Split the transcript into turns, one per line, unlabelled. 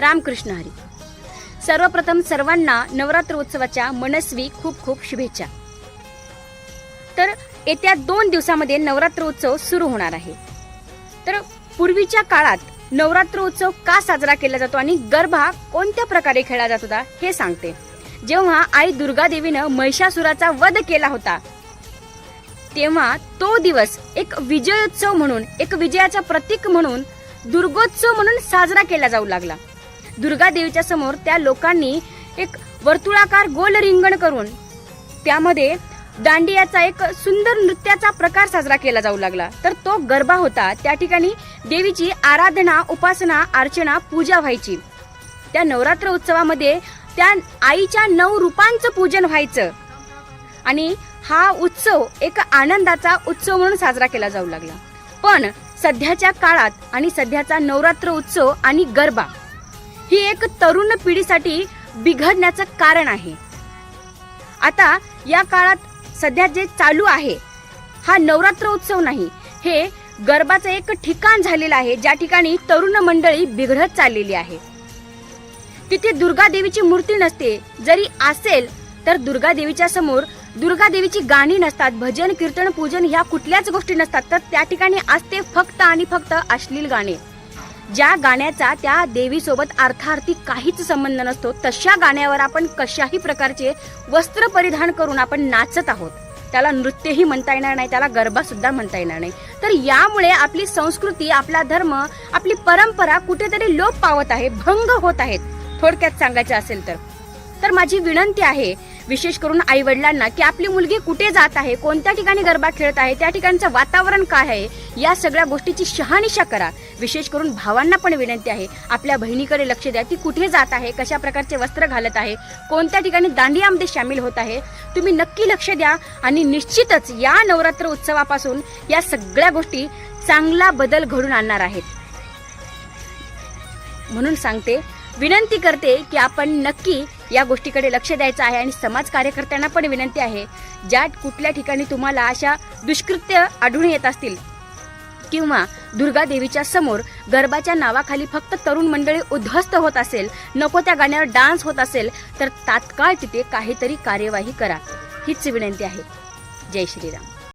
रामकृष्ण हरी. सर्वप्रथम सर्वांना नवरात्र उत्सवाच्या मनस्वी खूप खूप शुभेच्छा. तर येत्या 2 दिवसामध्ये नवरात्र उत्सव सुरू होणार आहे. तर पूर्वीच्या काळात नवरात्र उत्सव का साजरा केला जातो आणि गरबा कोणत्या प्रकारे खेळला जात होता हे सांगते. जेव्हा आई दुर्गा देवीनं महिषासुराचा वध केला होता तेव्हा तो दिवस एक विजयोत्सव म्हणून, एक विजयाचा प्रतीक म्हणून दुर्गोत्सव म्हणून साजरा केला जाऊ लागला. दुर्गा देवीच्या समोर त्या लोकांनी एक वर्तुळाकार गोल रिंगण करून त्यामध्ये दांडियाचा एक सुंदर नृत्याचा प्रकार साजरा केला जाऊ लागला. तर तो गरबा होता. त्या ठिकाणी देवीची आराधना, उपासना, अर्चना, पूजा व्हायची. त्या नवरात्र उत्सवामध्ये त्या आईच्या 9 रूपांचं पूजन व्हायचं आणि हा उत्सव एक आनंदाचा उत्सव म्हणून साजरा केला जाऊ लागला. पण सध्याच्या काळात आणि सध्याचा नवरात्र उत्सव आणि गरबा ही एक तरुण पिढीसाठी बिघडण्याचं कारण आहे. आता या काळात सध्या जे चालू आहे हा नवरात्र उत्सव नाही, हे गरबाचं एक ठिकाण झालेलं आहे ज्या ठिकाणी तरुण मंडळी बिघडत चाललेली आहे. तिथे दुर्गा देवीची मूर्ती नसते, जरी असेल तर दुर्गा देवीच्या समोर दुर्गा देवीची गाणी नसतात, भजन कीर्तन पूजन ह्या कुठल्याच गोष्टी नसतात. तर त्या ठिकाणी असते फक्त आणि फक्त अश्लील गाणे, ज्या गाण्याचा त्या देवीसोबत अर्थार्थी काहीच संबंध नसतो. तशा गाण्यावर आपण कशाही प्रकारचे वस्त्र परिधान करून आपण नाचत आहोत. त्याला नृत्यही म्हणता येणार नाही, त्याला गरबा सुद्धा म्हणता येणार नाही. तर यामुळे आपली संस्कृती, आपला धर्म, आपली परंपरा कुठेतरी लोप पावत आहे, भंग होत आहेत. थोडक्यात सांगायचं असेल तर माझी विनंती आहे विशेष करून आई वडिलांना की आपली मुलगी कुठे जात आहे, कोणत्या ठिकाणी गरबा खेळत आहे, त्या ठिकाणचं वातावरण काय आहे, या सगळ्या गोष्टीची शहानिशा करा. विशेष करून भावांना पण विनंती आहे आपल्या बहिणीकडे लक्ष द्या. ती कुठे जात आहे, कशा प्रकारचे वस्त्र घालत आहे, कोणत्या ठिकाणी दांडियामध्ये सामील होत आहे, तुम्ही नक्की लक्ष द्या. आणि निश्चितच या नवरात्र उत्सवापासून या सगळ्या गोष्टी चांगला बदल घडून आणणार आहेत. म्हणून सांगते, विनंती करते की आपण नक्की या गोष्टीकडे लक्ष द्यायचं आहे. आणि समाज कार्यकर्त्यांना पण विनंती आहे, ज्या कुठल्या ठिकाणी तुम्हाला अशा दुष्कृत्य आढळून येत असतील किंवा दुर्गा देवीच्या समोर गरबाच्या नावाखाली फक्त तरुण मंडळी उद्ध्वस्त होत असेल, नको त्या गाण्यावर डान्स होत असेल, तर तात्काळ तिथे काहीतरी कार्यवाही करा, हीच विनंती आहे. जय श्रीराम.